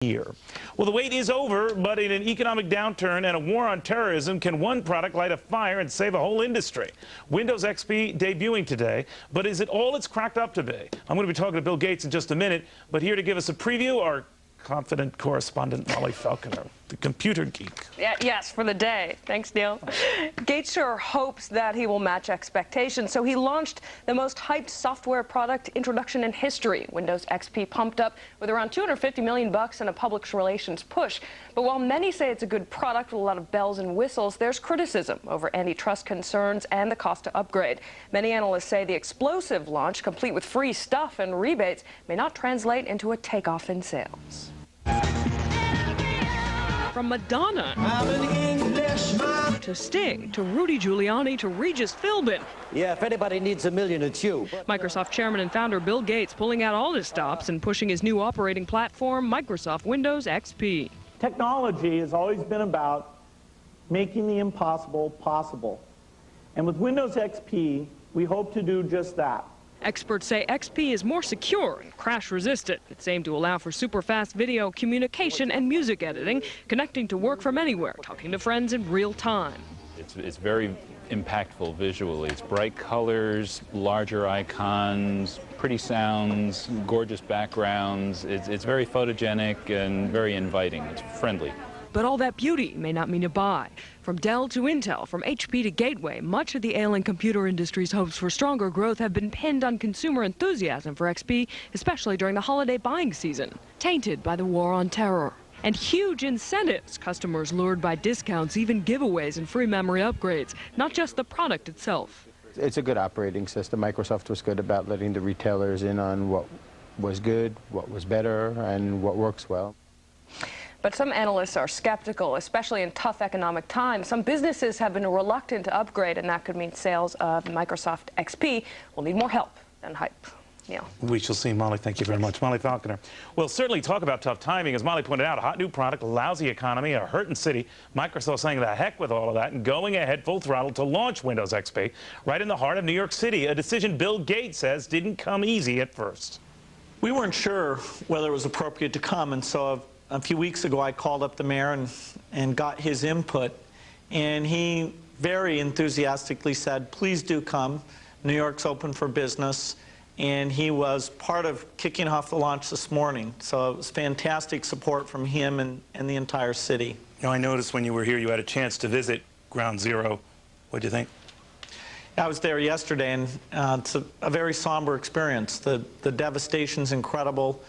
year. Well, the wait is over, but in an economic downturn and a war on terrorism, can one product light a fire and save a whole industry? Windows XP debuting today, but is it all it's cracked up to be? I'm going to be talking to Bill Gates in just a minute, but here to give us a preview, our confident correspondent Molly Falconer, the computer geek. Yes, for the day. Thanks, Neil. Gates sure hopes that he will match expectations, so he launched the most hyped software product introduction in history. Windows XP pumped up with around $250 million in a public relations push. But while many say it's a good product with a lot of bells and whistles, there's criticism over antitrust concerns and the cost to upgrade. Many analysts say the explosive launch, complete with free stuff and rebates, may not translate into a takeoff in sales. From Madonna to Sting to Rudy Giuliani to Regis Philbin. Yeah, if anybody needs $1 million, it's you. Microsoft chairman and founder Bill Gates pulling out all his stops and pushing his new operating platform, Microsoft Windows XP. Technology has always been about making the impossible possible. And with Windows XP, we hope to do just that. Experts say XP is more secure and crash-resistant. It's aimed to allow for super-fast video communication and music editing, connecting to work from anywhere, talking to friends in real time. It's very impactful visually. It's bright colors, larger icons, pretty sounds, gorgeous backgrounds. It's very photogenic and very inviting. It's friendly. But all that beauty may not mean a buy. From Dell to Intel, from HP to Gateway, much of the ailing computer industry's hopes for stronger growth have been pinned on consumer enthusiasm for XP, especially during the holiday buying season, tainted by the war on terror. And huge incentives, customers lured by discounts, even giveaways and free memory upgrades, not just the product itself. It's a good operating system. Microsoft was good about letting the retailers in on what was good, what was better, and what works well. But some analysts are skeptical, especially in tough economic times. Some businesses have been reluctant to upgrade, and that could mean sales of Microsoft XP will need more help than hype. Neil. We shall see, Molly. Thank you very much. Molly Falconer. We'll certainly talk about tough timing. As Molly pointed out, a hot new product, a lousy economy, a hurting city. Microsoft saying the heck with all of that and going ahead full throttle to launch Windows XP right in the heart of New York City, a decision Bill Gates says didn't come easy at first. We weren't sure whether it was appropriate to come, and so a few weeks ago I called up the mayor and got his input, and he very enthusiastically said, please do come. New York's open for business, and he was part of kicking off the launch this morning. So it was fantastic support from him and the entire city. Now, I noticed when you were here you had a chance to visit Ground Zero. What do you think? I was there yesterday, and it's a very somber experience. The devastation's incredible.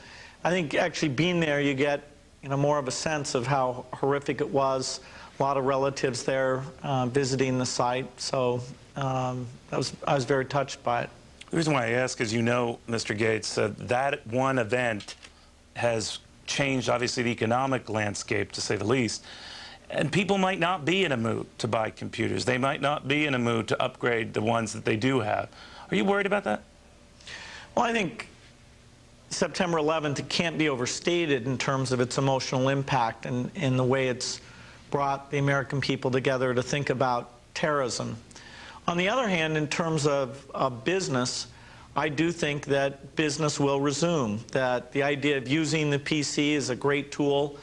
I think actually being there you get more of a sense of how horrific it was. A lot of relatives there visiting the site, so I was very touched by it. The reason why I ask is, Mr. Gates, that one event has changed, obviously, the economic landscape, to say the least. And people might not be in a mood to buy computers. They might not be in a mood to upgrade the ones that they do have. Are you worried about that? Well, I think September 11th, it can't be overstated in terms of its emotional impact and in the way it's brought the American people together to think about terrorism. On the other hand, in terms of business, I do think that business will resume, that the idea of using the PC is a great tool,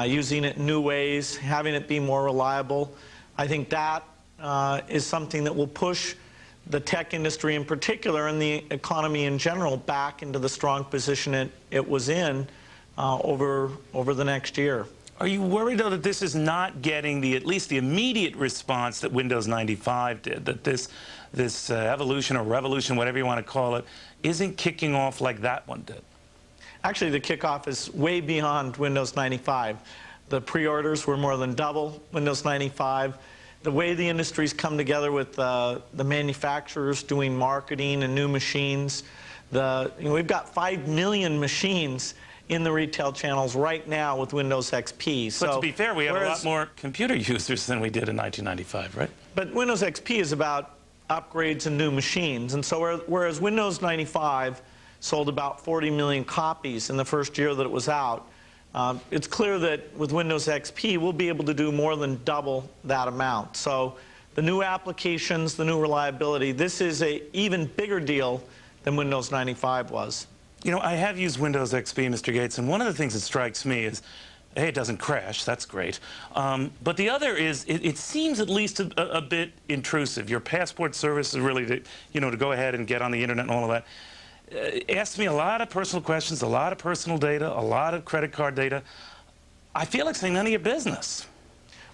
using it in new ways, having it be more reliable, I think that is something that will push the tech industry in particular and the economy in general back into the strong position it was in over the next year. Are you worried, though, that this is not getting at least the immediate response that Windows 95 did, that this evolution or revolution, whatever you want to call it, isn't kicking off like that one did? Actually, the kickoff is way beyond Windows 95. The pre-orders were more than double Windows 95. The way the industry's come together with the manufacturers doing marketing and new machines, we've got 5 million machines in the retail channels right now with Windows XP. So, but to be fair, we have a lot more computer users than we did in 1995, right? But Windows XP is about upgrades and new machines. And so whereas Windows 95 sold about 40 million copies in the first year that it was out, it's clear that with Windows XP, we'll be able to do more than double that amount. So the new applications, the new reliability, this is an even bigger deal than Windows 95 was. You know, I have used Windows XP, Mr. Gates, and one of the things that strikes me is, hey, it doesn't crash. That's great. But the other is, it seems at least a bit intrusive. Your passport service is really, to go ahead and get on the internet and all of that. Asks me a lot of personal questions, a lot of personal data, a lot of credit card data. I feel like saying none of your business.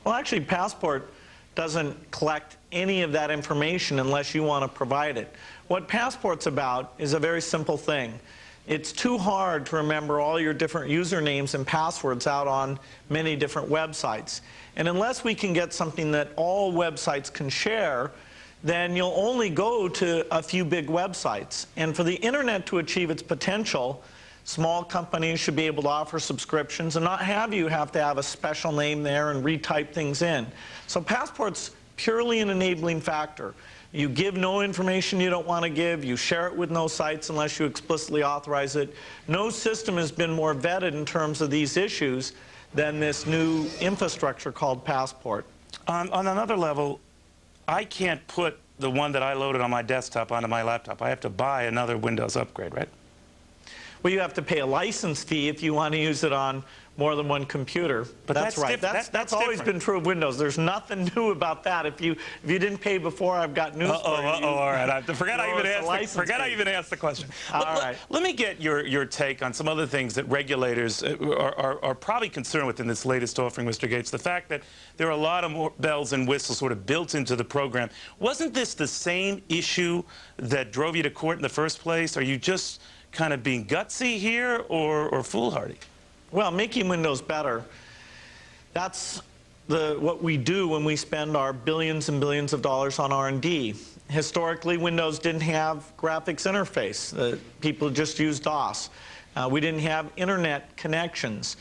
Well, actually, Passport doesn't collect any of that information unless you want to provide it. What Passport's about is a very simple thing. It's too hard to remember all your different usernames and passwords out on many different websites. And unless we can get something that all websites can share, then you'll only go to a few big websites. And for the internet to achieve its potential, small companies should be able to offer subscriptions and not have to have a special name there and retype things in. So Passport's purely an enabling factor. You give no information you don't want to give. You share it with no sites unless you explicitly authorize it. No system has been more vetted in terms of these issues than this new infrastructure called Passport. On another level, I can't put the one that I loaded on my desktop onto my laptop. I have to buy another Windows upgrade, right? Well, you have to pay a license fee if you want to use it on more than one computer. But that's right. That's always been true of Windows. There's nothing new about that. If you didn't pay before, I've got news for you. All right. I forgot I even asked the question. Let me get your take on some other things that regulators are probably concerned with in this latest offering, Mr. Gates. The fact that there are a lot of more bells and whistles sort of built into the program. Wasn't this the same issue that drove you to court in the first place? Are you just kind of being gutsy here or foolhardy? Well, making Windows better, that's what we do when we spend our billions and billions of dollars on R&D. Historically, Windows didn't have graphics interface. People just used DOS. We didn't have internet connections.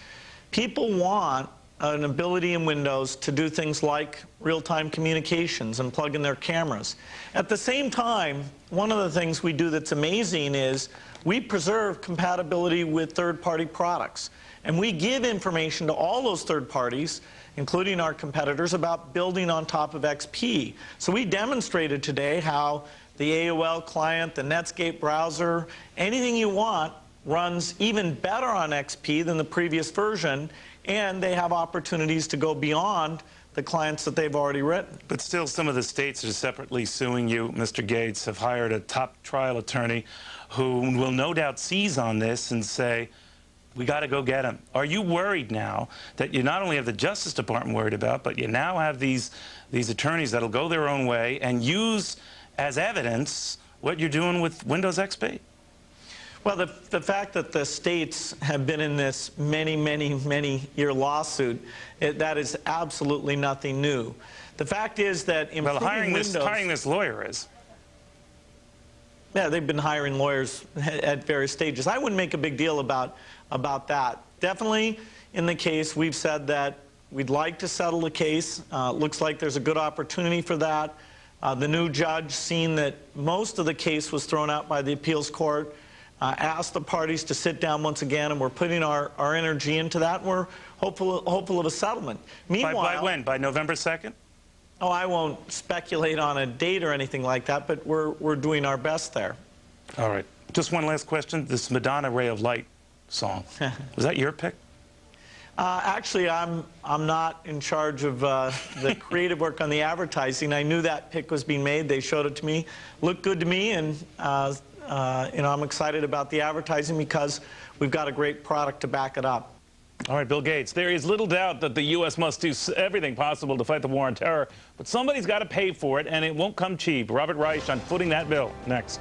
People want an ability in Windows to do things like real-time communications and plug in their cameras. At the same time, one of the things we do that's amazing is we preserve compatibility with third-party products. And we give information to all those third parties, including our competitors, about building on top of XP. So we demonstrated today how the AOL client, the Netscape browser, anything you want runs even better on XP than the previous version, and they have opportunities to go beyond the clients that they've already written. But still, some of the states that are separately suing you, Mr. Gates, have hired a top trial attorney who will no doubt seize on this and say, we got to go get him. Are you worried now that you not only have the Justice Department worried about, but you now have these attorneys that'll go their own way and use as evidence what you're doing with Windows XP? Well, the fact that the states have been in this many-year lawsuit, that is absolutely nothing new. The fact is that improving Windows... hiring this lawyer is. Yeah, they've been hiring lawyers at various stages. I wouldn't make a big deal about that. Definitely in the case, we've said that we'd like to settle the case. Looks like there's a good opportunity for that. The new judge, seeing that most of the case was thrown out by the appeals court, asked the parties to sit down once again, and we're putting our energy into that, and we're hopeful of a settlement. Meanwhile, by when? By November 2nd? Oh, I won't speculate on a date or anything like that, but we're doing our best there. All right. Just one last question. This Madonna Ray of Light song, was that your pick? Actually, I'm not in charge of the creative work on the advertising. I knew that pick was being made. They showed it to me. Looked good to me, and I'm excited about the advertising because we've got a great product to back it up. All right, Bill Gates, there is little doubt that the U.S. must do everything possible to fight the war on terror, but somebody's got to pay for it, and it won't come cheap. Robert Reich on footing that bill. Next.